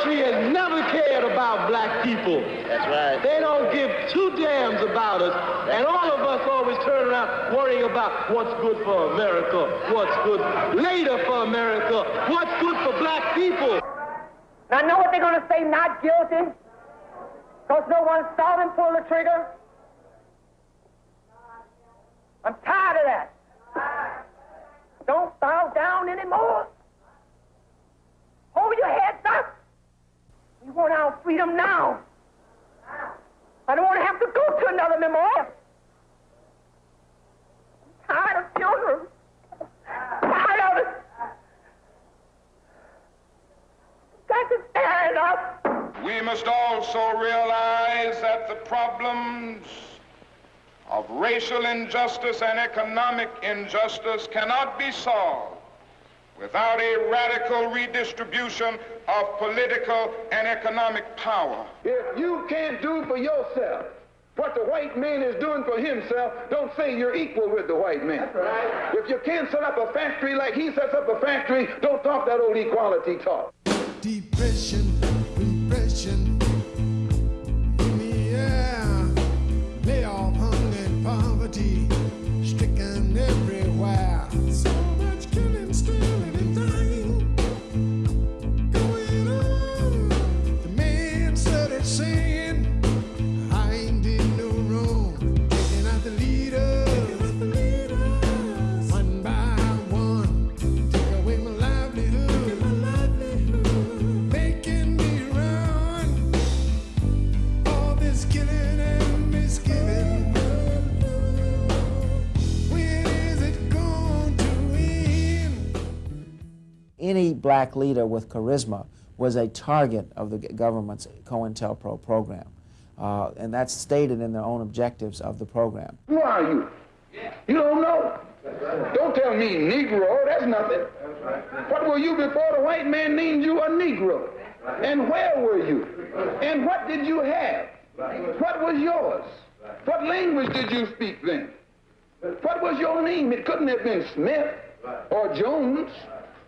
country has never cared about black people. That's right. They don't give two damns about us. And all of us always turn around worrying about what's good for America, what's good later for America, what's good for black people. Now, know what they're going to say, not guilty? Because no one saw them pull the trigger? I'm tired of that. Don't bow down anymore. Hold your heads up. We want our freedom now. I don't want to have to go to another memorial. I'm tired of funerals. Tired of it. Got to stand up. We must also realize that the problems of racial injustice and economic injustice cannot be solved without a radical redistribution of political and economic power. If you can't do for yourself what the white man is doing for himself, don't say you're equal with the white man. That's right. If you can't set up a factory like he sets up a factory, don't talk that old equality talk. Depression, repression, yeah, layoff, hunger, and poverty, stricken everywhere. So much killing, stealing, and dying going on. The man started saying, I ain't did no wrong, taking out the leaders, one by one, take away my livelihood, making me run. All this killing and misgiving, when is it going to end? Any black leader with charisma was a target of the government's COINTELPRO program. And that's stated in their own objectives of the program. Who are you? You don't know. Don't tell me Negro, that's nothing. What were you before the white man named you a Negro? And where were you? And what did you have? What was yours? What language did you speak then? What was your name? It couldn't have been Smith or Jones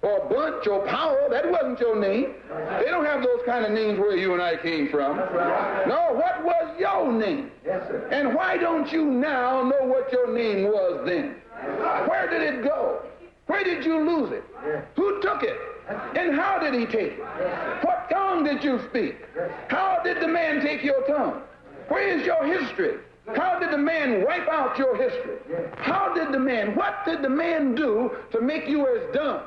or Bunch or Powell. That wasn't your name. They don't have those kind of names where you and I came from. No, what was your name? And why don't you now know what your name was then? Where did it go? Where did you lose it? Who took it? And how did he take it? What tongue did you speak? How did the man take your tongue? Where is your history? How did the man wipe out your history? How did the man, what did the man do to make you as dumb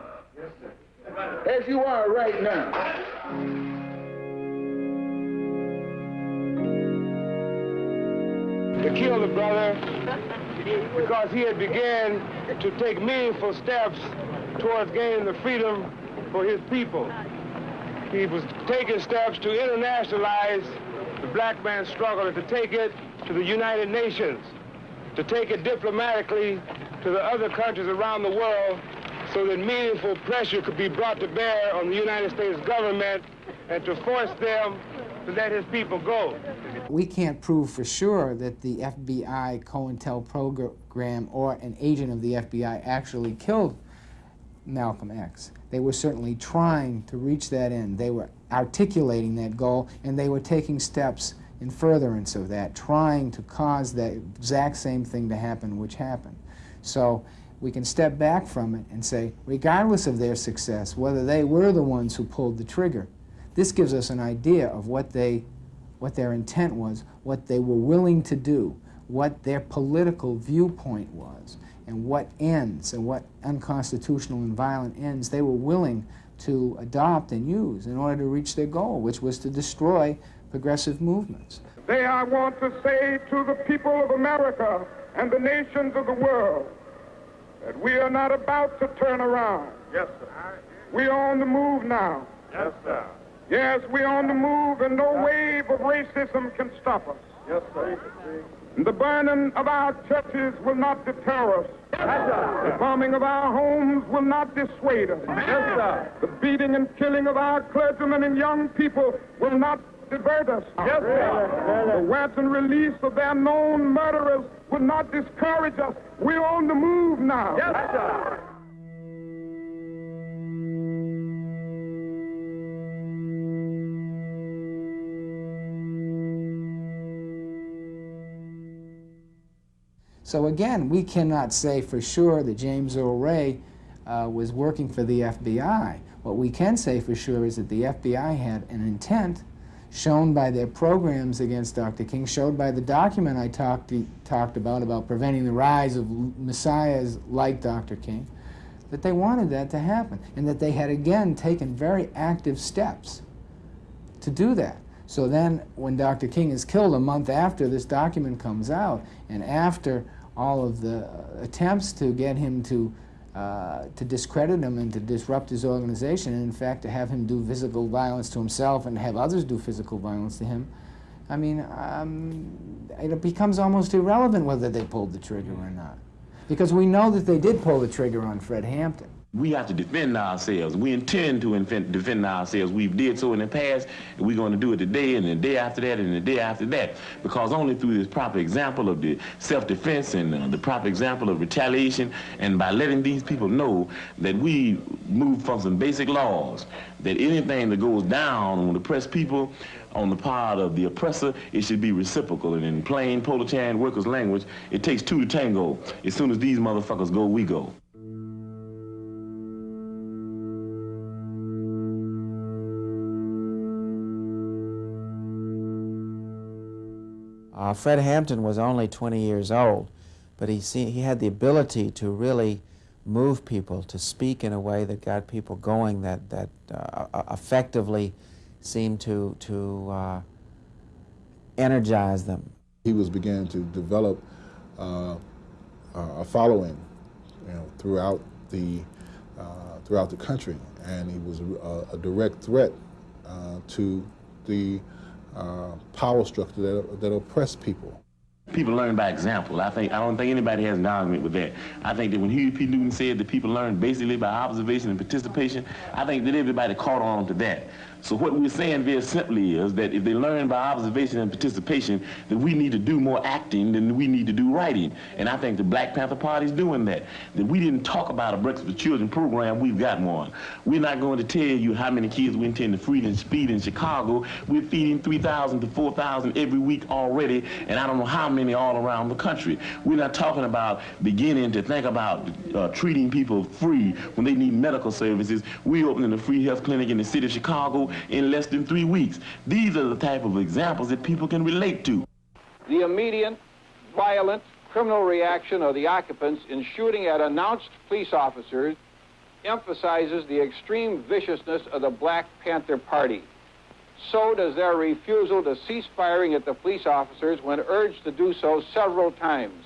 as you are right now? To kill the brother because he had began to take meaningful steps towards gaining the freedom for his people. He was taking steps to internationalize the black man's struggle and to take it to the United Nations, to take it diplomatically to the other countries around the world so that meaningful pressure could be brought to bear on the United States government and to force them to let his people go. We can't prove for sure that the FBI COINTELPRO program or an agent of the FBI actually killed Malcolm X. They were certainly trying to reach that end. They were articulating that goal, and they were taking steps in furtherance of that, trying to cause that exact same thing to happen which happened. So we can step back from it and say, regardless of their success, whether they were the ones who pulled the trigger, this gives us an idea of what their intent was, what they were willing to do, what their political viewpoint was, and what ends and what unconstitutional and violent ends they were willing to adopt and use in order to reach their goal, which was to destroy progressive movements. Today I want to say to the people of America and the nations of the world that we are not about to turn around. Yes, sir. We are on the move now. Yes, sir. Yes, we are on the move, and no wave of racism can stop us. Yes, sir. The burning of our churches will not deter us. Yes, sir. The bombing of our homes will not dissuade us. Yes, sir. The beating and killing of our clergymen and young people will not divert us. Yes, sir. The wanton release of their known murderers will not discourage us. We're on the move now. Yes, sir. So again, we cannot say for sure that James Earl Ray was working for the FBI. What we can say for sure is that the FBI had an intent shown by their programs against Dr. King, showed by the document I talked about preventing the rise of messiahs like Dr. King, that they wanted that to happen, and that they had again taken very active steps to do that. So then when Dr. King is killed a month after this document comes out, and after all of the attempts to get him to discredit him and to disrupt his organization, and in fact to have him do physical violence to himself and have others do physical violence to him, I mean, it becomes almost irrelevant whether they pulled the trigger or not. Because we know that they did pull the trigger on Fred Hampton. We have to defend ourselves. We intend to defend ourselves. We've did so in the past, and we're going to do it today, and the day after that, and the day after that. Because only through this proper example of the self-defense and the proper example of retaliation, and by letting these people know that we move from some basic laws, that anything that goes down on the oppressed people, on the part of the oppressor, it should be reciprocal. And in plain proletarian workers' language, it takes two to tango. As soon as these motherfuckers go, we go. Fred Hampton was only 20 years old, but he had the ability to really move people, to speak in a way that got people going, that effectively seemed to energize them. He was beginning to develop a following, throughout the country, and he was a direct threat to the power structure that oppressed people. People learn by example. I don't think anybody has an argument with that. I think that when Huey P. Newton said that people learn basically by observation and participation, I think that everybody caught on to that. So what we're saying very simply is that if they learn by observation and participation, that we need to do more acting than we need to do writing. And I think the Black Panther Party is doing that. That we didn't talk about a Breakfast for Children program, we've got one. We're not going to tell you how many kids we intend to feed in Chicago. We're feeding 3,000 to 4,000 every week already, and I don't know how many all around the country. We're not talking about beginning to think about treating people free when they need medical services. We're opening a free health clinic in the city of Chicago in less than 3 weeks. These are the type of examples that people can relate to. The immediate, violent, criminal reaction of the occupants in shooting at announced police officers emphasizes the extreme viciousness of the Black Panther Party. So does their refusal to cease firing at the police officers when urged to do so several times.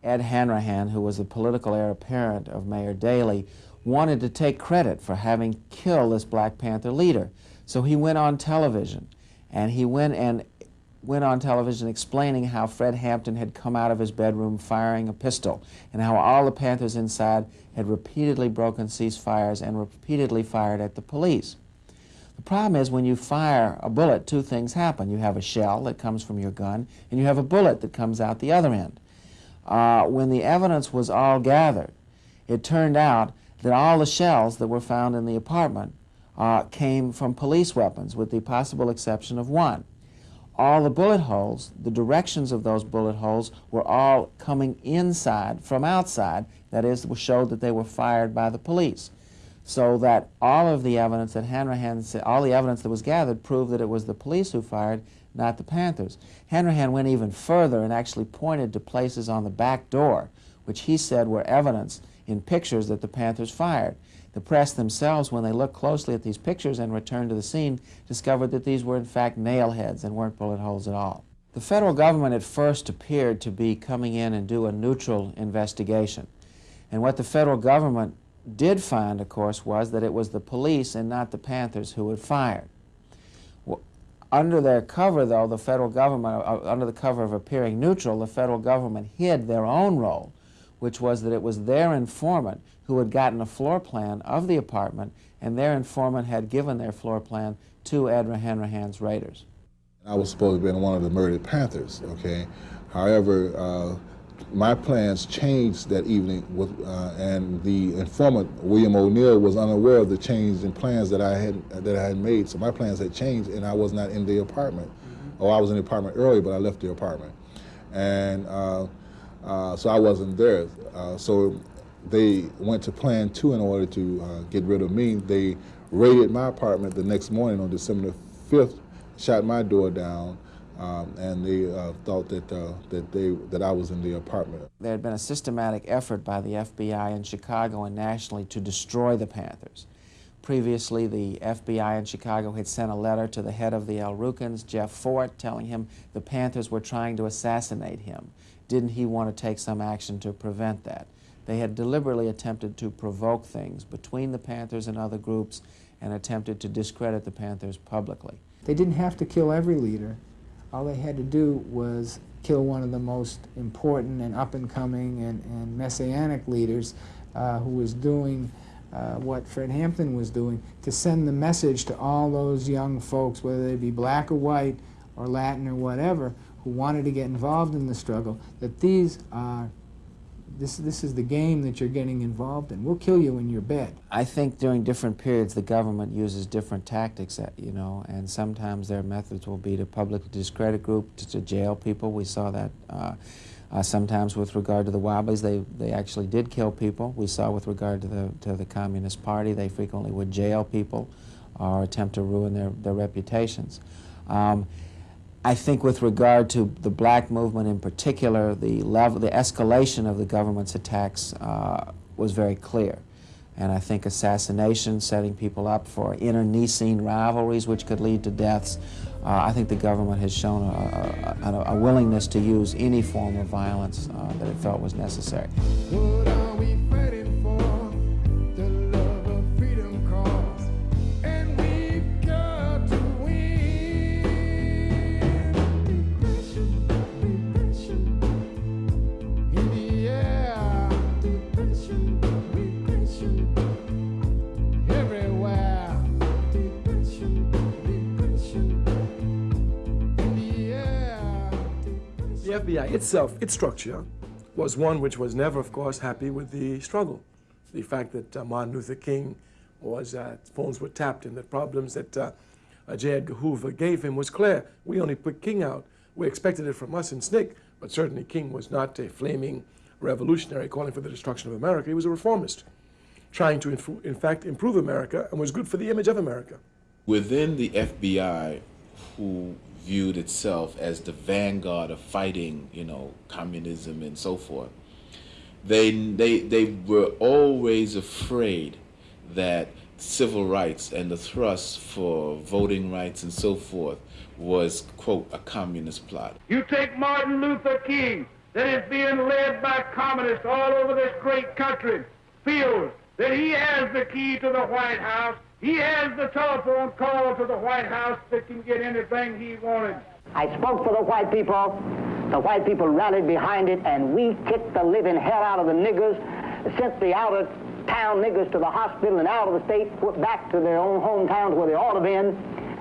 Ed Hanrahan, who was the political heir apparent of Mayor Daley, wanted to take credit for having killed this Black Panther leader. So he went on television, and he went on television explaining how Fred Hampton had come out of his bedroom firing a pistol, and how all the Panthers inside had repeatedly broken ceasefires and repeatedly fired at the police. The problem is when you fire a bullet, two things happen. You have a shell that comes from your gun, and you have a bullet that comes out the other end. When the evidence was all gathered, it turned out that all the shells that were found in the apartment came from police weapons, with the possible exception of one. All the bullet holes, the directions of those bullet holes, were all coming inside from outside. That is, showed that they were fired by the police. So that all of the evidence that Hanrahan said, all the evidence that was gathered proved that it was the police who fired, not the Panthers. Hanrahan went even further and actually pointed to places on the back door, which he said were evidence in pictures that the Panthers fired. The press themselves, when they looked closely at these pictures and returned to the scene, discovered that these were in fact nail heads and weren't bullet holes at all. The federal government at first appeared to be coming in and do a neutral investigation. And what the federal government did find, of course, was that it was the police and not the Panthers who had fired. Well, under their cover, though, the federal government, under the cover of appearing neutral, the federal government hid their own role, which was that it was their informant who had gotten a floor plan of the apartment, and their informant had given their floor plan to Ed Hanrahan's raiders. I was supposed to have been one of the murdered Panthers, okay? However, my plans changed that evening, and the informant, William O'Neill, was unaware of the change in plans that I had made. So my plans had changed, and I was not in the apartment. Or I was in the apartment early, but I left the apartment. And so I wasn't there. So they went to Plan 2 in order to get rid of me. They raided my apartment the next morning on December 5th, shot my door down, and they thought that I was in the apartment. There had been a systematic effort by the FBI in Chicago and nationally to destroy the Panthers. Previously, the FBI in Chicago had sent a letter to the head of the El Rukns, Jeff Fort, telling him the Panthers were trying to assassinate him. Didn't he want to take some action to prevent that? They had deliberately attempted to provoke things between the Panthers and other groups and attempted to discredit the Panthers publicly. They didn't have to kill every leader. All they had to do was kill one of the most important and up-and-coming and messianic leaders who was doing what Fred Hampton was doing, to send the message to all those young folks, whether they be black or white or Latin or whatever, who wanted to get involved in the struggle, that these are this is the game that you're getting involved in. We'll kill you in your bed. I think during different periods the government uses different tactics, you know, and sometimes their methods will be to publicly discredit groups, to jail people. We saw that sometimes with regard to the Wobblies. They actually did kill people. We saw with regard to the Communist Party, they frequently would jail people or attempt to ruin their reputations. I think with regard to the black movement in particular, the escalation of the government's attacks was very clear. And I think assassination, setting people up for internecine rivalries which could lead to deaths, I think the government has shown a willingness to use any form of violence that it felt was necessary. What are we fighting for? The love of freedom cause, and we've got to win. Depression, in the air. Depression, everywhere. Depression, in the air. The FBI itself, its structure, was one which was never, of course, happy with the struggle. The fact that Martin Luther King was, phones were tapped, and the problems that J. Edgar Hoover gave him was clear. We only put King out. We expected it from us in SNCC, but certainly King was not a flaming revolutionary calling for the destruction of America. He was a reformist, trying to, in fact, improve America, and was good for the image of America. Within the FBI, who viewed itself as the vanguard of fighting, you know, communism and so forth, they were always afraid that civil rights and the thrust for voting rights and so forth was, quote, a communist plot. You take Martin Luther King, that is being led by communists all over this great country, feels that he has the key to the White House. He has the telephone call to the White House that can get anything he wanted. I spoke for the white people. The white people rallied behind it, and we kicked the living hell out of the niggers, sent the out-of-town niggers to the hospital and out of the state, put back to their own hometowns where they ought to have been,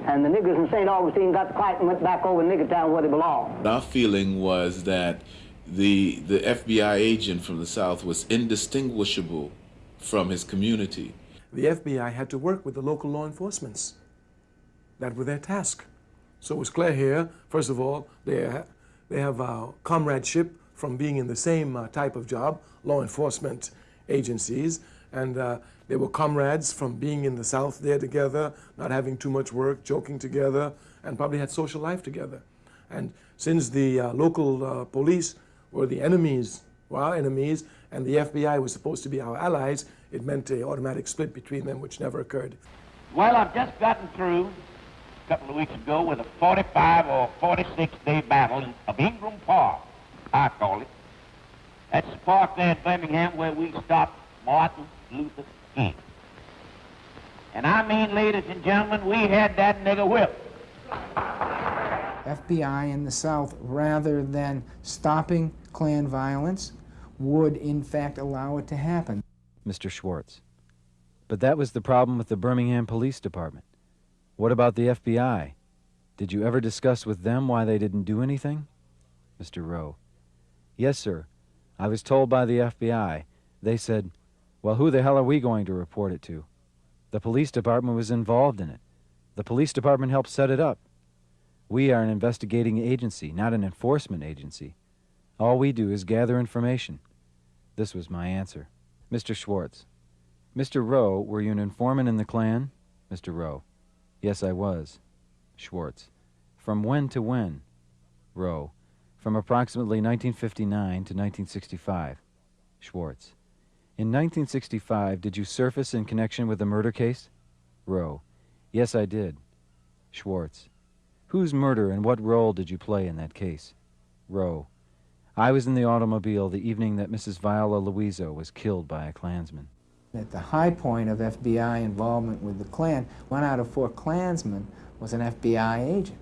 and the niggers in St. Augustine got quiet and went back over to Niggertown where they belong. Our feeling was that the FBI agent from the South was indistinguishable from his community. The FBI had to work with the local law enforcements. That was their task. So it was clear here, first of all, they have comradeship from being in the same type of job, law enforcement agencies, and they were comrades from being in the South there together, not having too much work, joking together, and probably had social life together. And since the local police were the enemies, were our enemies, and the FBI was supposed to be our allies, it meant an automatic split between them, which never occurred. Well, I've just gotten through a couple of weeks ago with a 45 or 46-day battle of Ingram Park, I call it. That's the park there in Birmingham where we stopped Martin Luther King. And I mean, ladies and gentlemen, we had that nigger whipped. FBI in the South, rather than stopping Klan violence, would in fact allow it to happen. Mr. Schwartz. But that was the problem with the Birmingham Police Department. What about the FBI? Did you ever discuss with them why they didn't do anything? Mr. Rowe. Yes, sir. I was told by the FBI. They said, well, who the hell are we going to report it to? The police department was involved in it. The police department helped set it up. We are an investigating agency, not an enforcement agency. All we do is gather information. This was my answer. Mr. Schwartz. Mr. Rowe, were you an informant in the Klan? Mr. Rowe. Yes, I was. Schwartz. From when to when? Rowe. From approximately 1959 to 1965. Schwartz. In 1965, did you surface in connection with the murder case? Rowe. Yes, I did. Schwartz. Whose murder and what role did you play in that case? Rowe. I was in the automobile the evening that Mrs. Viola Louiso was killed by a Klansman. At the high point of FBI involvement with the Klan, 1 out of 4 Klansmen was an FBI agent.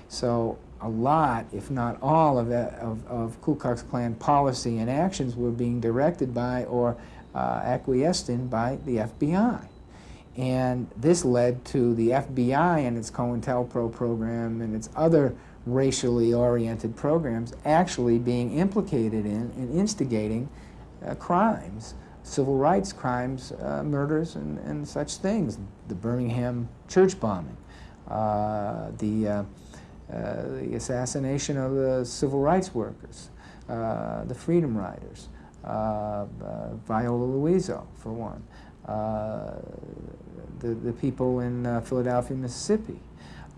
So a lot, if not all, of Ku Klux Klan policy and actions were being directed by or acquiesced in by the FBI. And this led to the FBI and its COINTELPRO program and its other racially oriented programs actually being implicated in and instigating crimes, civil rights crimes, murders and such things. The Birmingham church bombing, the assassination of the civil rights workers, the Freedom Riders, Viola Louiso, for one, the people in Philadelphia, Mississippi.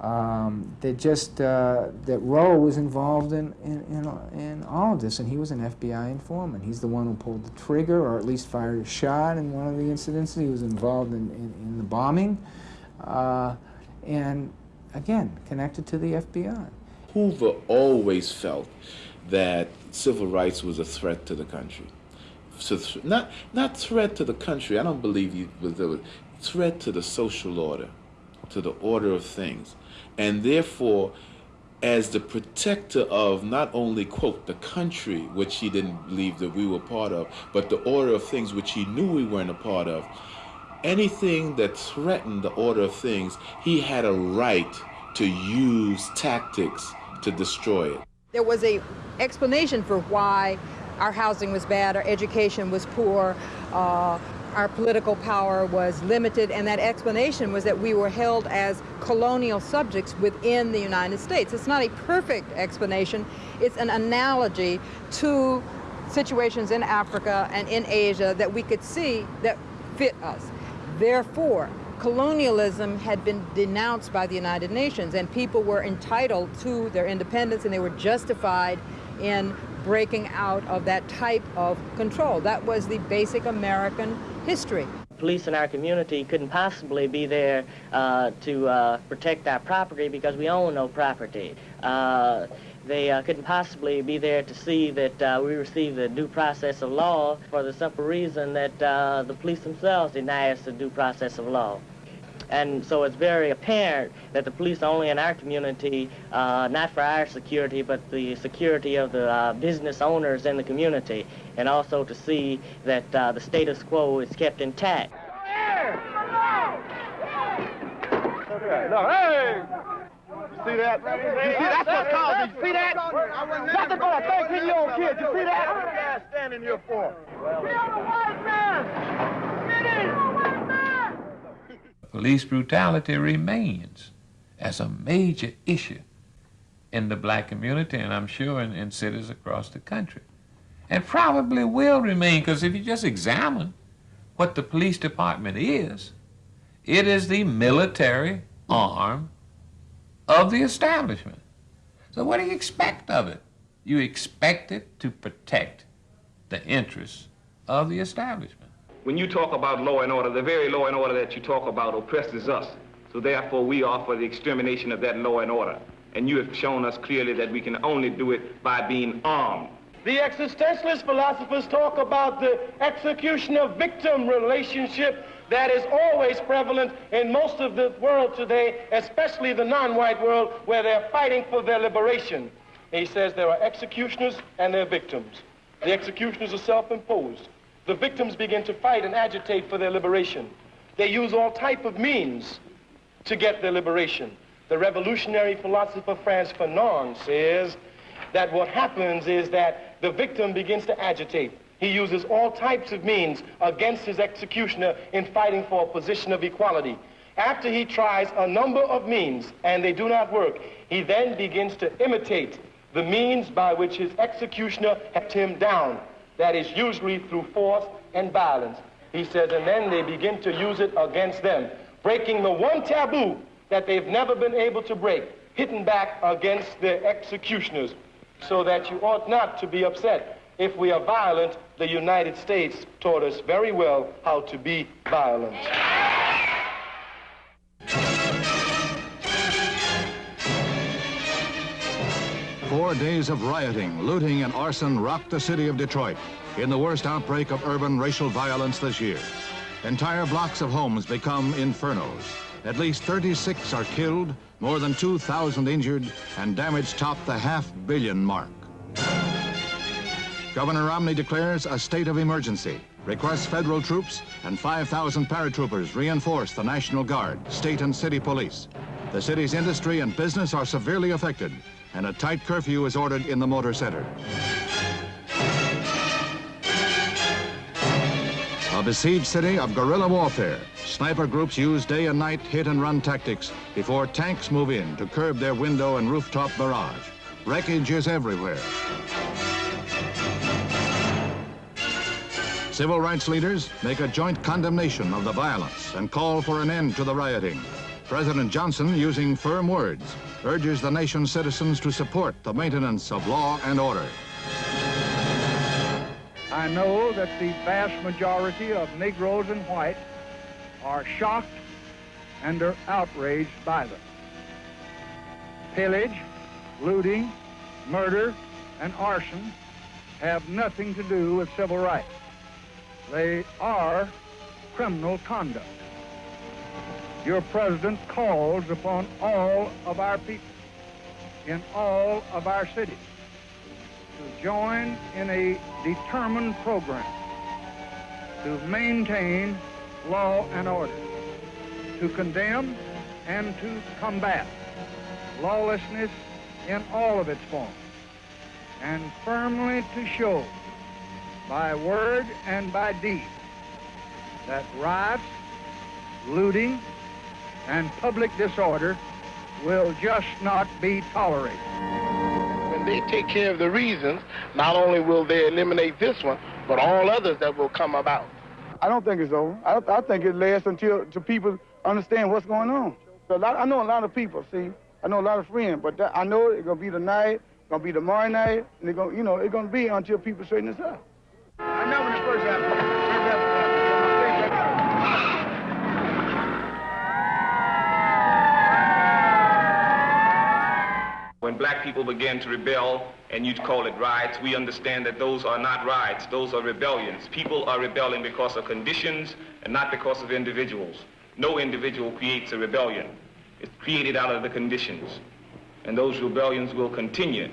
That Rowe was involved in all of this, and he was an FBI informant. He's the one who pulled the trigger, or at least fired a shot in one of the incidents. He was involved in the bombing, and again, connected to the FBI. Hoover always felt that civil rights was a threat to the country. So not threat to the country. I don't believe he was a threat to the social order, to the order of things. And therefore, as the protector of not only, quote, the country, which he didn't believe that we were part of, but the order of things which he knew we weren't a part of, anything that threatened the order of things, he had a right to use tactics to destroy it. There was an explanation for why our housing was bad, our education was poor, our political power was limited, and that explanation was that we were held as colonial subjects within the United States. It's not a perfect explanation. It's an analogy to situations in Africa and in Asia that we could see that fit us. Therefore, colonialism had been denounced by the United Nations, and people were entitled to their independence, and they were justified in breaking out of that type of control. That was the basic American history. Police in our community couldn't possibly be there to protect our property because we own no property. They couldn't possibly be there to see that we receive the due process of law for the simple reason that the police themselves deny us the due process of law. And so it's very apparent that the police are only in our community, not for our security, but the security of the business owners in the community, and also to see that the status quo is kept intact. Okay. No, hey! You see that? You see, that's what caused it. You see that? Nothing but a 13-year-old kid. You see that? What are you guys standing here for? Kill the white man! Get in! Police brutality remains as a major issue in the black community, and I'm sure in cities across the country. And probably will remain, because if you just examine what the police department is, it is the military arm of the establishment. So what do you expect of it? You expect it to protect the interests of the establishment. When you talk about law and order, the very law and order that you talk about oppresses us. So therefore, we are for the extermination of that law and order. And you have shown us clearly that we can only do it by being armed. The existentialist philosophers talk about the execution of victim relationship that is always prevalent in most of the world today, especially the non-white world, where they're fighting for their liberation. He says there are executioners and there are victims. The executioners are self-imposed. The victims begin to fight and agitate for their liberation. They use all type of means to get their liberation. The revolutionary philosopher Frantz Fanon says that what happens is that the victim begins to agitate. He uses all types of means against his executioner in fighting for a position of equality. After he tries a number of means and they do not work, he then begins to imitate the means by which his executioner kept him down. That is usually through force and violence. He says, and then they begin to use it against them, breaking the one taboo that they've never been able to break, hitting back against their executioners, so that you ought not to be upset. If we are violent, the United States taught us very well how to be violent. 4 days of rioting, looting, and arson rocked the city of Detroit in the worst outbreak of urban racial violence this year. Entire blocks of homes become infernos. At least 36 are killed, more than 2,000 injured, and damage topped the $500 million mark. Governor Romney declares a state of emergency, requests federal troops and 5,000 paratroopers reinforce the National Guard, state and city police. The city's industry and business are severely affected, and a tight curfew is ordered in the Motor Center. A besieged city of guerrilla warfare. Sniper groups use day and night hit-and-run tactics before tanks move in to curb their window and rooftop barrage. Wreckage is everywhere. Civil rights leaders make a joint condemnation of the violence and call for an end to the rioting. President Johnson, using firm words, urges the nation's citizens to support the maintenance of law and order. I know that the vast majority of Negroes and whites are shocked and are outraged by them. Pillage, looting, murder, and arson have nothing to do with civil rights. They are criminal conduct. Your president calls upon all of our people in all of our cities to join in a determined program to maintain law and order, to condemn and to combat lawlessness in all of its forms, and firmly to show by word and by deed that riots, looting, and public disorder will just not be tolerated. When they take care of the reasons, not only will they eliminate this one, but all others that will come about. I don't think it's over. I think it lasts until people understand what's going on. I know a lot of people, see. I know a lot of friends, but I know it's going to be tonight, it's going to be tomorrow night, and it's going to be until people straighten this out. I know when it first happened. When black people began to rebel, and you call it riots, we understand that those are not riots, those are rebellions. People are rebelling because of conditions and not because of individuals. No individual creates a rebellion. It's created out of the conditions. And those rebellions will continue.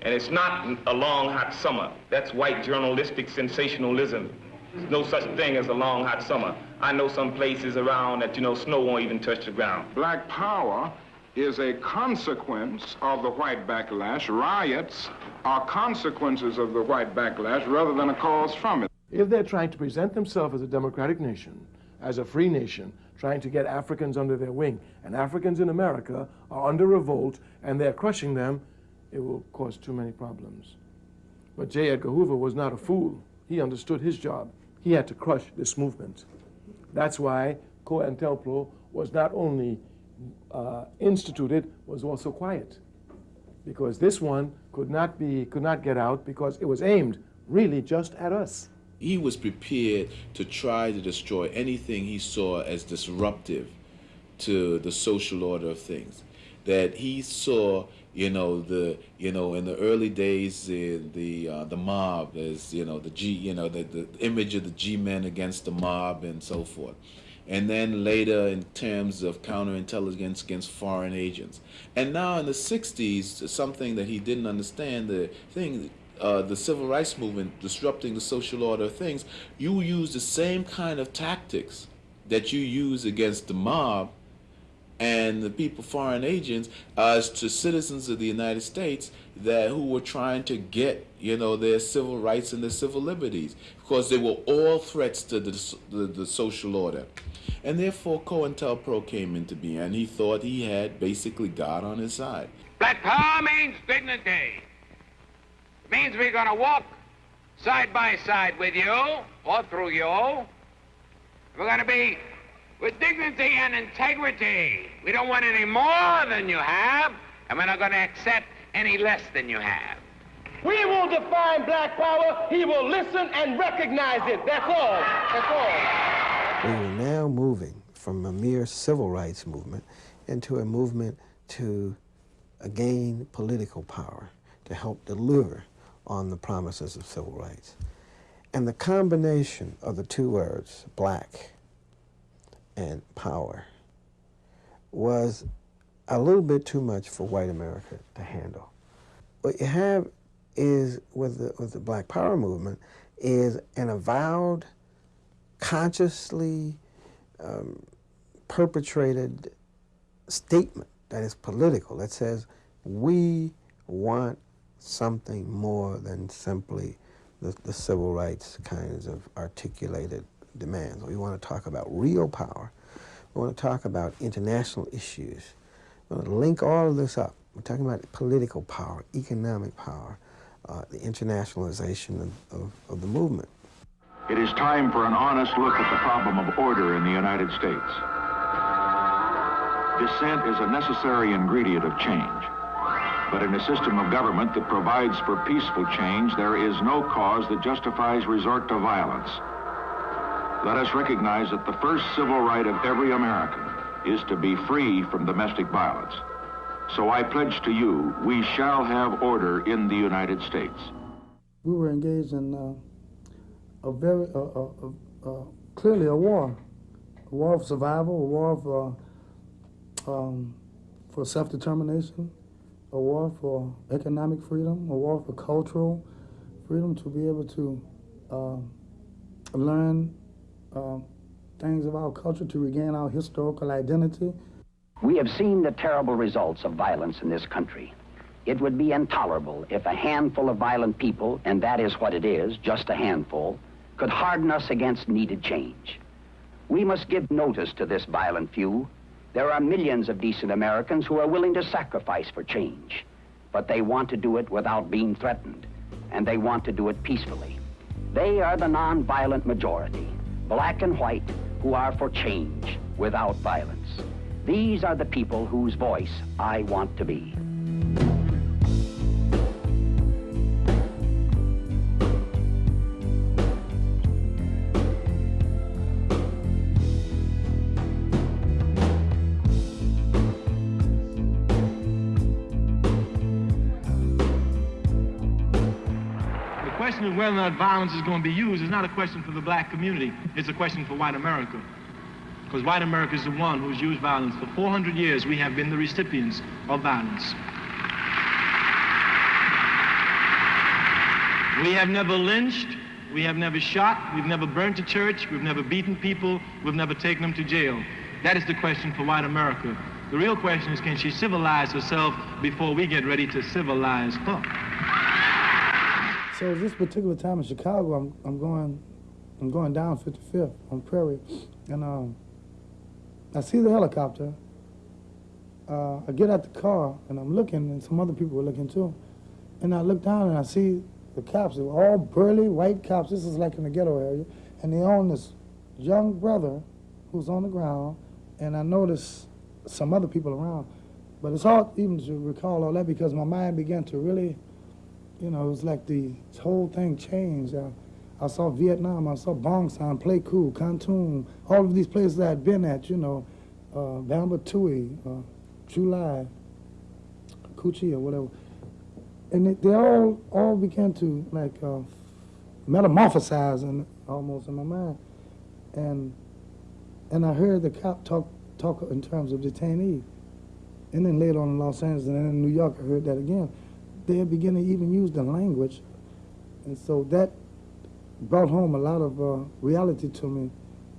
And it's not a long, hot summer. That's white journalistic sensationalism. There's no such thing as a long, hot summer. I know some places around that, snow won't even touch the ground. Black power is a consequence of the white backlash. Riots are consequences of the white backlash rather than a cause from it. If they're trying to present themselves as a democratic nation, as a free nation, trying to get Africans under their wing, and Africans in America are under revolt and they're crushing them, it will cause too many problems. But J. Edgar Hoover was not a fool. He understood his job. He had to crush this movement. That's why COINTELPRO was not only instituted, was also quiet. Because this one could not get out because it was aimed really just at us. He was prepared to try to destroy anything he saw as disruptive to the social order of things. That he saw, in the early days, the mob as, the image of the G-men against the mob and so forth. And then later in terms of counterintelligence against foreign agents. And now in the 60s, something that he didn't understand, the civil rights movement disrupting the social order of things, you use the same kind of tactics that you use against the mob and the people, foreign agents, as to citizens of the United States who were trying to get, their civil rights and their civil liberties, because they were all threats to the social order. And therefore COINTELPRO came into being, and he thought he had basically God on his side. Black power means dignity. Means we're going to walk side by side with you or through you. We're going to be with dignity and integrity. We don't want any more than you have, and we're not going to accept any less than you have. We will define black power. He will listen and recognize it. That's all. That's all. We are now moving from a mere civil rights movement into a movement to gain political power to help deliver on the promises of civil rights. And the combination of the two words, black and power, was a little bit too much for white America to handle. What you have is, with the Black Power movement, is an avowed, consciously perpetrated statement that is political, that says we want something more than simply the civil rights kinds of articulated demands. We want to talk about real power. We want to talk about international issues. We want to link all of this up. We're talking about political power, economic power, the internationalization of the movement. It is time for an honest look at the problem of order in the United States. Dissent is a necessary ingredient of change. But in a system of government that provides for peaceful change, there is no cause that justifies resort to violence. Let us recognize that the first civil right of every American is to be free from domestic violence. So I pledge to you, we shall have order in the United States. We were engaged in clearly a war of survival, a war for self-determination, a war for economic freedom, a war for cultural freedom, to be able to learn things of our culture, to regain our historical identity. We have seen the terrible results of violence in this country. It would be intolerable if a handful of violent people, and that is what it is, just a handful, could harden us against needed change. We must give notice to this violent few. There are millions of decent Americans who are willing to sacrifice for change, but they want to do it without being threatened, and they want to do it peacefully. They are the non-violent majority, black and white, who are for change without violence. These are the people whose voice I want to be. The question of whether or not violence is going to be used is not a question for the black community. It's a question for white America. Because white America is the one who's used violence. For 400 years, we have been the recipients of violence. We have never lynched, we have never shot, we've never burnt a church, we've never beaten people, we've never taken them to jail. That is the question for white America. The real question is, can she civilize herself before we get ready to civilize her? So this particular time in Chicago, I'm going down 55th on Prairie, and I see the helicopter. I get out the car and I'm looking, and some other people were looking too. And I look down and I see the cops. They were all burly white cops. This is like in the ghetto area. And they own this young brother who's on the ground. And I noticed some other people around. But it's hard even to recall all that because my mind began to really, it was like the whole thing changed. I saw Vietnam, I saw Bong San, Pleiku, Khantoum, all of these places I had been at, Bamba Tui, July, Coochie or whatever. And they all began to like metamorphosize almost in my mind. And I heard the cop talk in terms of detainees. And then later on in Los Angeles and then in New York, I heard that again. They had begun to even use the language. And so that brought home a lot of reality to me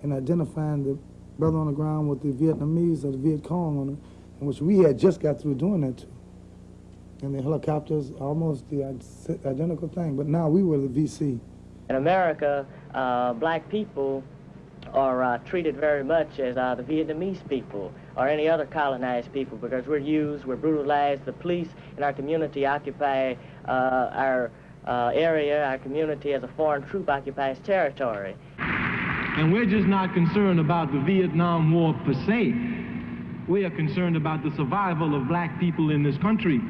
in identifying the brother on the ground with the Vietnamese or the Viet Cong on it, in which we had just got through doing that too. And the helicopters, almost the identical thing, but now we were the VC. In America, black people are treated very much as the Vietnamese people or any other colonized people because we're brutalized. The police in our community occupy our area, our community, as a foreign troop occupies territory. And we're just not concerned about the Vietnam War per se. We are concerned about the survival of black people in this country,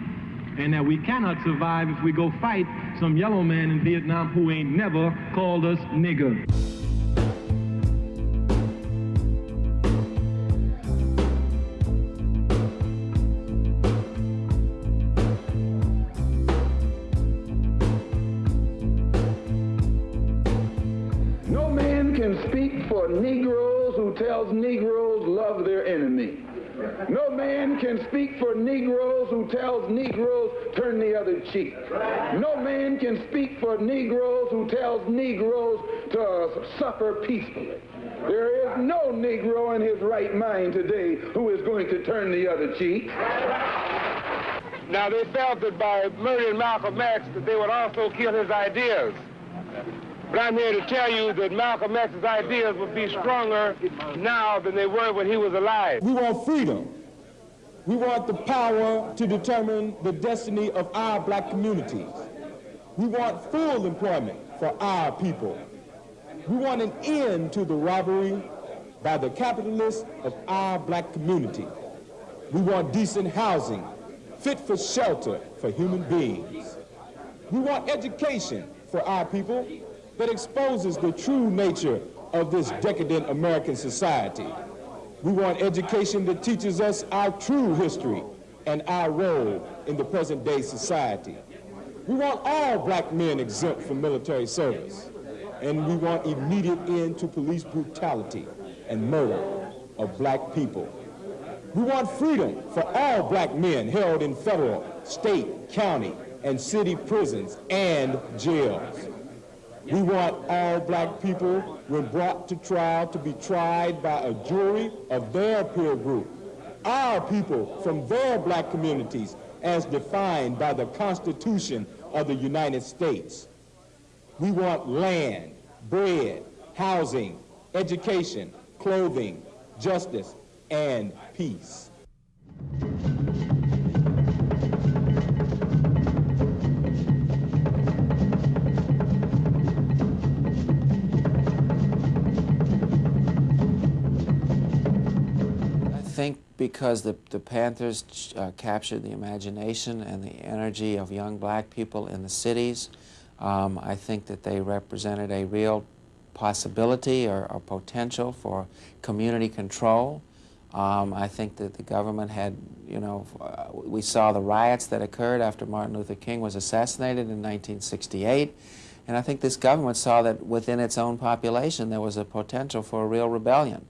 and that we cannot survive if we go fight some yellow man in Vietnam who ain't never called us nigger. No man can speak for Negroes who tells Negroes love their enemy. No man can speak for Negroes who tells Negroes turn the other cheek. No man can speak for Negroes who tells Negroes to suffer peacefully. There is no Negro in his right mind today who is going to turn the other cheek. Now, they felt that by murdering Malcolm X that they would also kill his ideas. But I'm here to tell you that Malcolm X's ideas would be stronger now than they were when he was alive. We want freedom. We want the power to determine the destiny of our black communities. We want full employment for our people. We want an end to the robbery by the capitalists of our black community. We want decent housing, fit for shelter for human beings. We want education for our people that exposes the true nature of this decadent American society. We want education that teaches us our true history and our role in the present-day society. We want all black men exempt from military service, and we want immediate end to police brutality and murder of black people. We want freedom for all black men held in federal, state, county, and city prisons and jails. We want all black people, when brought to trial, to be tried by a jury of their peer group. Our people from their black communities as defined by the Constitution of the United States. We want land, bread, housing, education, clothing, justice, and peace. I think because the Panthers captured the imagination and the energy of young black people in the cities, I think that they represented a real possibility or potential for community control. I think that the government had, we saw the riots that occurred after Martin Luther King was assassinated in 1968, and I think this government saw that within its own population there was a potential for a real rebellion.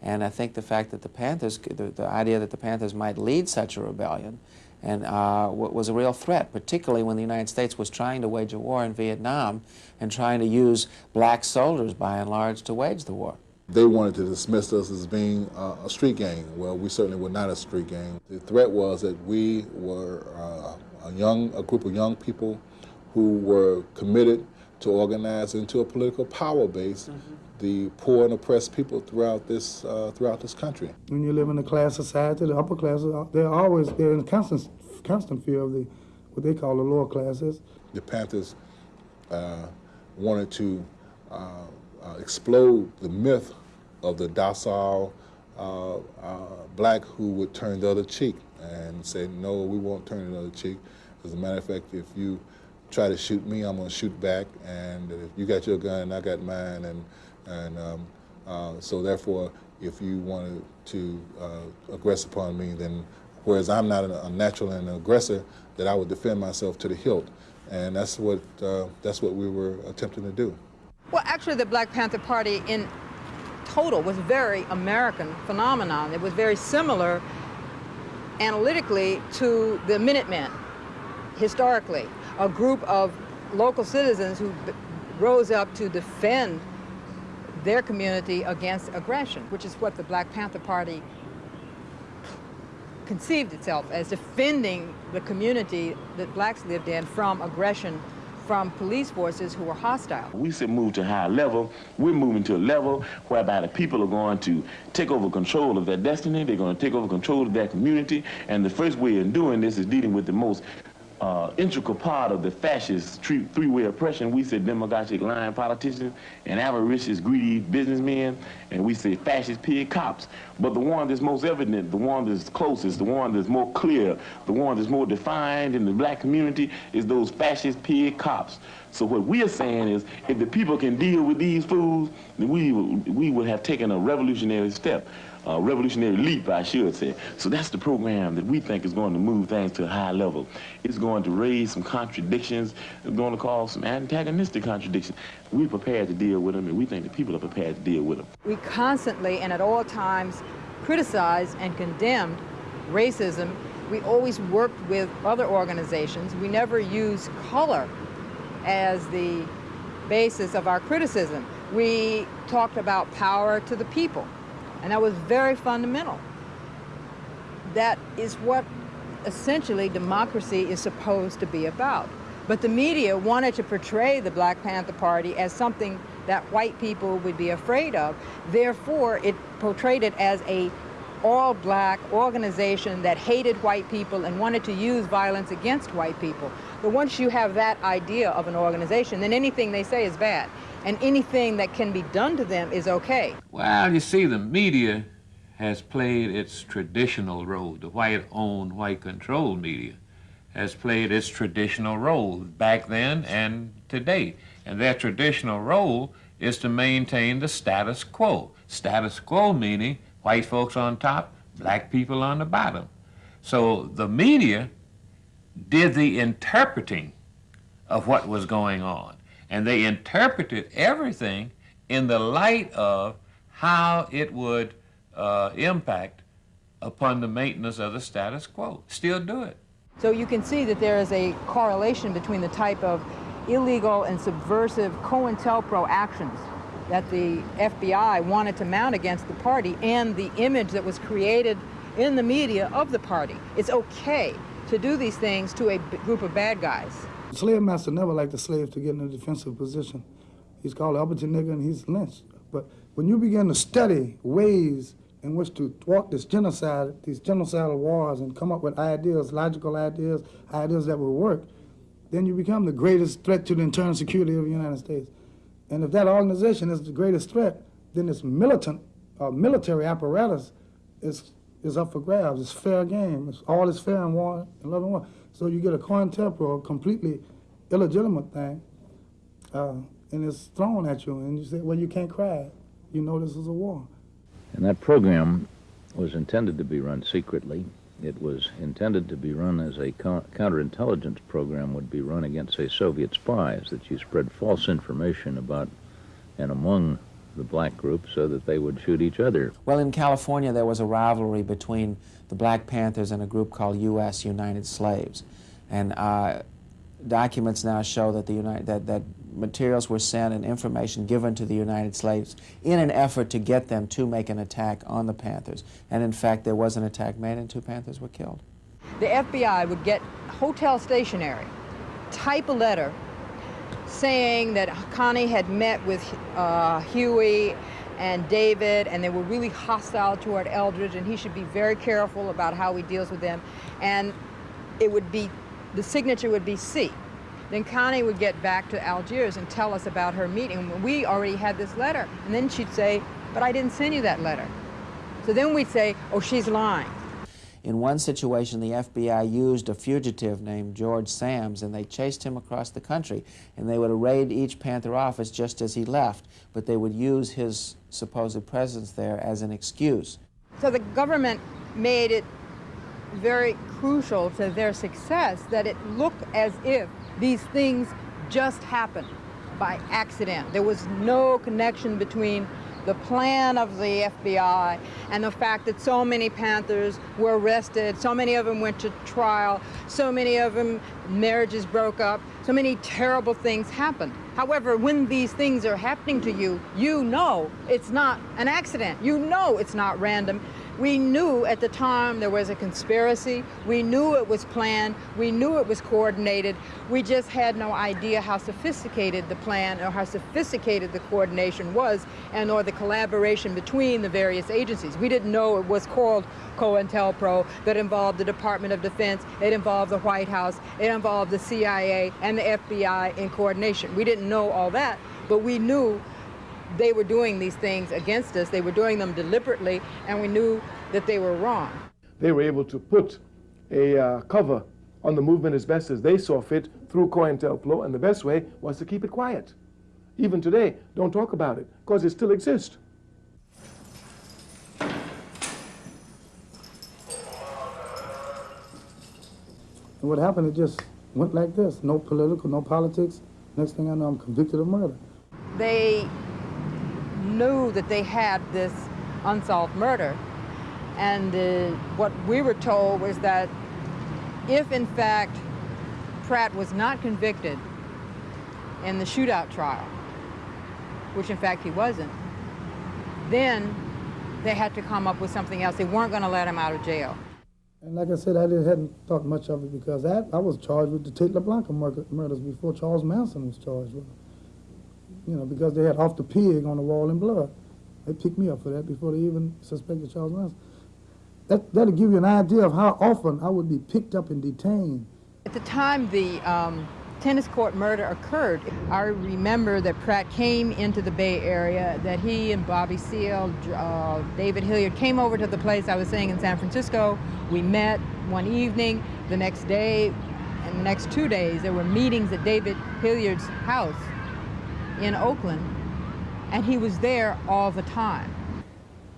And I think the fact that the Panthers, the idea that the Panthers might lead such a rebellion and was a real threat, particularly when the United States was trying to wage a war in Vietnam and trying to use black soldiers, by and large, to wage the war. They wanted to dismiss us as being a street gang. Well, we certainly were not a street gang. The threat was that we were a group of young people who were committed to organize into a political power base the poor and oppressed people throughout this country. When you live in a class society, the upper classes, they're in constant fear of what they call the lower classes. The Panthers wanted to explode the myth of the docile black who would turn the other cheek and say, no, we won't turn the other cheek. As a matter of fact, if you try to shoot me, I'm going to shoot back, and if you got your gun, I got mine, and so therefore, if you wanted to aggress upon me, then whereas I'm not a natural and an aggressor, that I would defend myself to the hilt, and that's what we were attempting to do. Well, actually, the Black Panther Party in total was a very American phenomenon. It was very similar analytically to the Minutemen, historically, a group of local citizens who rose up to defend their community against aggression, which is what the Black Panther Party conceived itself as, defending the community that blacks lived in from aggression from police forces who were hostile. We said move to a higher level. We're moving to a level whereby the people are going to take over control of their destiny. They're going to take over control of their community. And the first way of doing this is dealing with the most integral part of the fascist three-way oppression. We said demagogic lying politicians and avaricious greedy businessmen, and we say fascist pig cops. But the one that's most evident, the one that's closest, the one that's more clear, the one that's more defined in the black community is those fascist pig cops. So what we are saying is, if the people can deal with these fools, then we would have taken a revolutionary step. A revolutionary leap, I should say. So that's the program that we think is going to move things to a high level. It's going to raise some contradictions. It's going to cause some antagonistic contradictions. We're prepared to deal with them, and we think the people are prepared to deal with them. We constantly and at all times criticized and condemned racism. We always worked with other organizations. We never used color as the basis of our criticism. We talked about power to the people. And that was very fundamental. That is what essentially democracy is supposed to be about. But the media wanted to portray the Black Panther Party as something that white people would be afraid of. Therefore, it portrayed it as a all-black organization that hated white people and wanted to use violence against white people. But once you have that idea of an organization, then anything they say is bad. And anything that can be done to them is okay. Well, you see, the media has played its traditional role. The white-owned, white-controlled media has played its traditional role back then and today. And their traditional role is to maintain the status quo. Status quo meaning white folks on top, black people on the bottom. So the media did the interpreting of what was going on. And they interpreted everything in the light of how it would impact upon the maintenance of the status quo. Still do it. So you can see that there is a correlation between the type of illegal and subversive COINTELPRO actions that the FBI wanted to mount against the party and the image that was created in the media of the party. It's okay to do these things to a group of bad guys. The slave master never liked the slave to get in a defensive position. He's called an uppity nigger and he's lynched. But when you begin to study ways in which to thwart this genocide, these genocidal wars, and come up with ideas, logical ideas, ideas that will work, then you become the greatest threat to the internal security of the United States. And if that organization is the greatest threat, then this militant military apparatus is up for grabs. It's fair game. All is fair in war and love and war. So you get a COINTELPRO, a completely illegitimate thing, and it's thrown at you, and you say, well, you can't cry. You know this is a war. And that program was intended to be run secretly. It was intended to be run as a counterintelligence program would be run against, say, Soviet spies, that you spread false information about and among the black group so that they would shoot each other. Well, in California, there was a rivalry between the Black Panthers and a group called U.S. United Slaves. And documents now show that that materials were sent and information given to the United Slaves in an effort to get them to make an attack on the Panthers. And in fact, there was an attack made and 2 Panthers were killed. The FBI would get hotel stationery, type a letter saying that Connie had met with Huey and David, and they were really hostile toward Eldridge, and he should be very careful about how he deals with them. And it would be, the signature would be C. Then Connie would get back to Algiers and tell us about her meeting. We already had this letter. And then she'd say, but I didn't send you that letter. So then we'd say, oh, she's lying. In one situation, the FBI used a fugitive named George Sams, and they chased him across the country, and they would raid each Panther office just as he left, but they would use his supposed presence there as an excuse. So the government made it very crucial to their success that it looked as if these things just happened by accident. There was no connection between the plan of the FBI and the fact that so many Panthers were arrested, so many of them went to trial, so many of them marriages broke up, so many terrible things happened. However, when these things are happening to you, you know it's not an accident. You know it's not random. We knew at the time there was a conspiracy. We knew it was planned. We knew it was coordinated. We just had no idea how sophisticated the plan or how sophisticated the coordination was, and or the collaboration between the various agencies. We didn't know it was called COINTELPRO, that involved the Department of Defense, it involved the White House, it involved the CIA and the FBI in coordination. We didn't know all that, but we knew they were doing these things against us. They were doing them deliberately, and we knew that they were wrong. They were able to put a cover on the movement as best as they saw fit through COINTELPRO, and the best way was to keep it quiet. Even today, don't talk about it, because it still exists. And what happened, it just went like this. No political, no politics. Next thing I know, I'm convicted of murder. They knew that they had this unsolved murder, and what we were told was that if in fact Pratt was not convicted in the shootout trial, which in fact he wasn't, then they had to come up with something else. They weren't going to let him out of jail. And like I said, I hadn't thought much of it because I was charged with the Tate LeBlanc murders before Charles Manson was charged with them. You know, because they had off the pig on the wall in blood. They picked me up for that before they even suspected Charles Manson. That'll give you an idea of how often I would be picked up and detained. At the time the tennis court murder occurred, I remember that Pratt came into the Bay Area, that he and Bobby Seale, David Hilliard came over to the place I was staying in San Francisco. We met one evening. The next day and the next 2 days, there were meetings at David Hilliard's house in Oakland, and he was there all the time.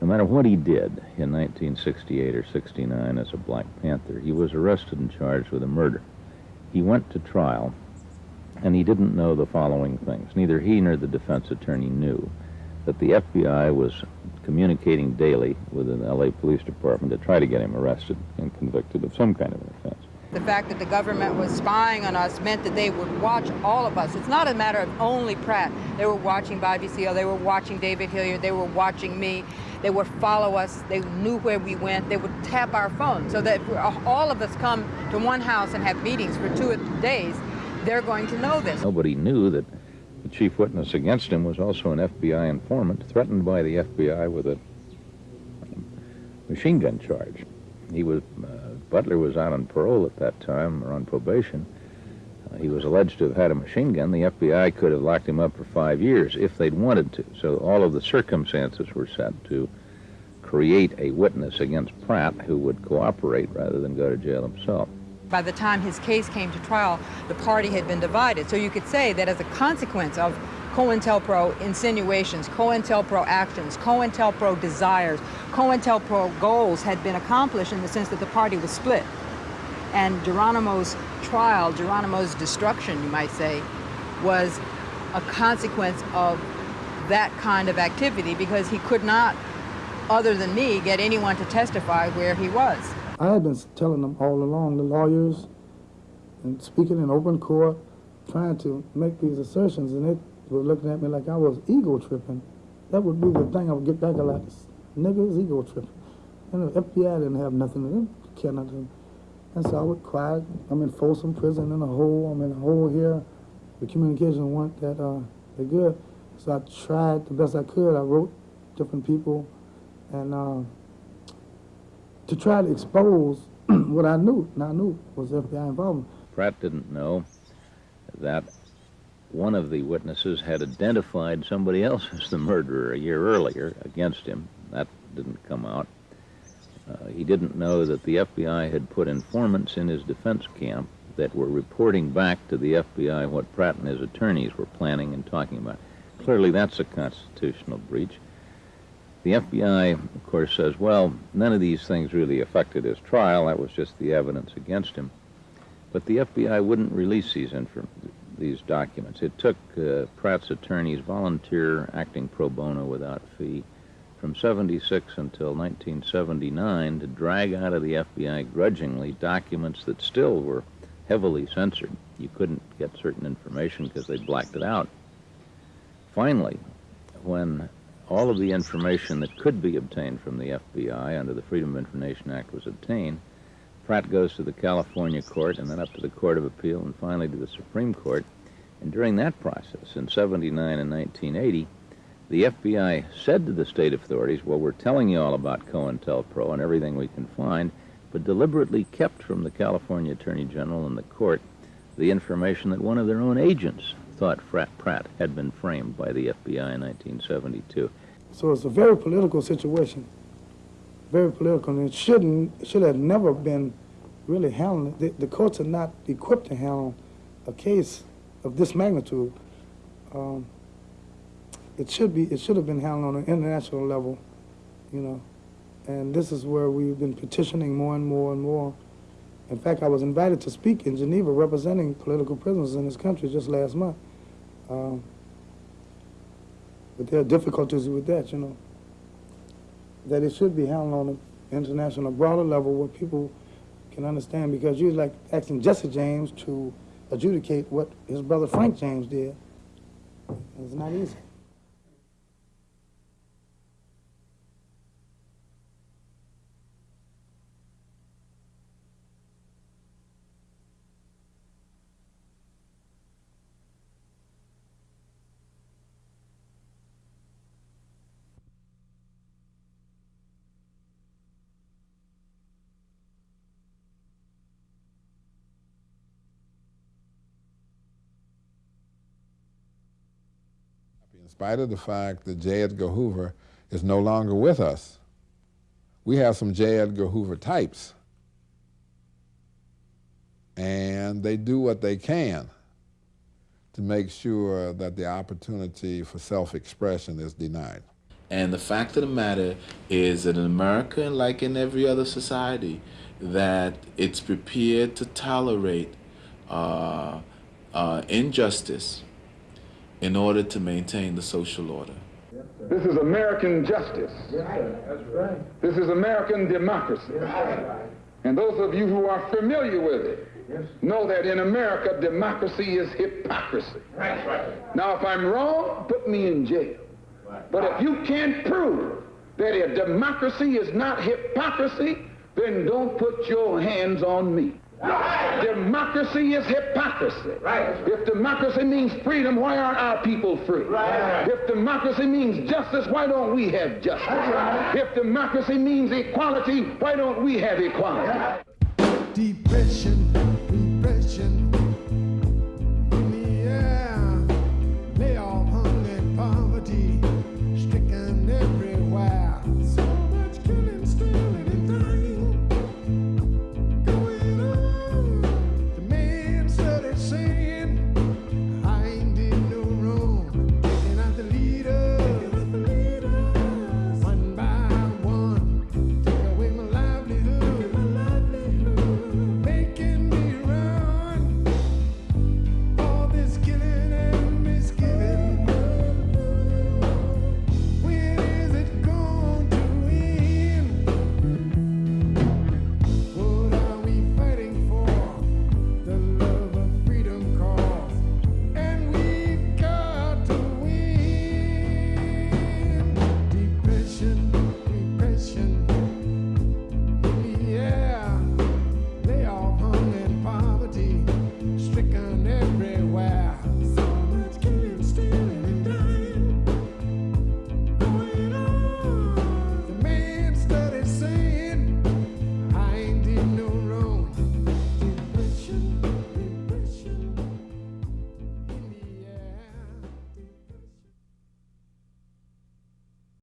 No matter what he did in 1968 or 69 as a Black Panther, he was arrested and charged with a murder. He went to trial, and he didn't know the following things. Neither he nor the defense attorney knew that the FBI was communicating daily with the LA Police Department to try to get him arrested and convicted of some kind of an offense. The fact that the government was spying on us meant that they would watch all of us. It's not a matter of only Pratt. They were watching Bobby Seale, they were watching David Hilliard, they were watching me. They would follow us, they knew where we went, they would tap our phones, so that if all of us come to one house and have meetings for 2 days, they're going to know this. Nobody knew that the chief witness against him was also an FBI informant, threatened by the FBI with a machine gun charge. He was, Butler was out on parole at that time, or on probation. He was alleged to have had a machine gun. The FBI could have locked him up for 5 years if they'd wanted to. So all of the circumstances were set to create a witness against Pratt who would cooperate rather than go to jail himself. By the time his case came to trial, the party had been divided. So you could say that as a consequence of COINTELPRO insinuations, COINTELPRO actions, COINTELPRO desires, COINTELPRO goals had been accomplished in the sense that the party was split. And Geronimo's trial, Geronimo's destruction, you might say, was a consequence of that kind of activity, because he could not, other than me, get anyone to testify where he was. I had been telling them all along, the lawyers, and speaking in open court, trying to make these assertions, and they were looking at me like I was ego tripping. That would be the thing I would get back a lot. Niggas ego tripping. And the FBI didn't have nothing, they didn't care nothing. And so I would cry. I'm in Folsom Prison in a hole. I'm in a hole here. The communication weren't that good. So I tried the best I could. I wrote different people and to try to expose what I knew, and I knew was FBI involvement. Pratt didn't know that one of the witnesses had identified somebody else as the murderer a year earlier against him. That didn't come out. He didn't know that the FBI had put informants in his defense camp that were reporting back to the FBI what Pratt and his attorneys were planning and talking about. Clearly, that's a constitutional breach. The FBI, of course, says, well, none of these things really affected his trial. That was just the evidence against him. But the FBI wouldn't release these documents. It took Pratt's attorneys volunteer acting pro bono without fee from 76 until 1979 to drag out of the FBI grudgingly documents that still were heavily censored. You couldn't get certain information because they blacked it out. Finally, when all of the information that could be obtained from the FBI under the Freedom of Information Act was obtained. Pratt goes to the California court and then up to the Court of Appeal and finally to the Supreme Court. And during that process, in 79 and 1980, the FBI said to the state authorities, well, we're telling you all about COINTELPRO and everything we can find, but deliberately kept from the California Attorney General and the court the information that one of their own agents thought Pratt had been framed by the FBI in 1972. So it's a very political situation, very political, and it should have never been really handled. The courts are not equipped to handle a case of this magnitude. It should have been handled on an international level, you know, and this is where we've been petitioning more and more and more. In fact, I was invited to speak in Geneva representing political prisoners in this country just last month. But there are difficulties with that, you know, that it should be handled on an international, broader level where people can understand, because you're like asking Jesse James to adjudicate what his brother Frank James did. It's not easy. In spite of the fact that J. Edgar Hoover is no longer with us, we have some J. Edgar Hoover types, and they do what they can to make sure that the opportunity for self-expression is denied. And the fact of the matter is that in America, like in every other society, that it's prepared to tolerate injustice in order to maintain the social order. This is American justice. That's right. This is American democracy. And those of you who are familiar with it know that in America, democracy is hypocrisy. Now, if I'm wrong, put me in jail. But if you can't prove that a democracy is not hypocrisy, then don't put your hands on me. Democracy is hypocrisy. If democracy means freedom, why aren't our people free? If democracy means justice, why don't we have justice? If democracy means equality, why don't we have equality? Depression, repression,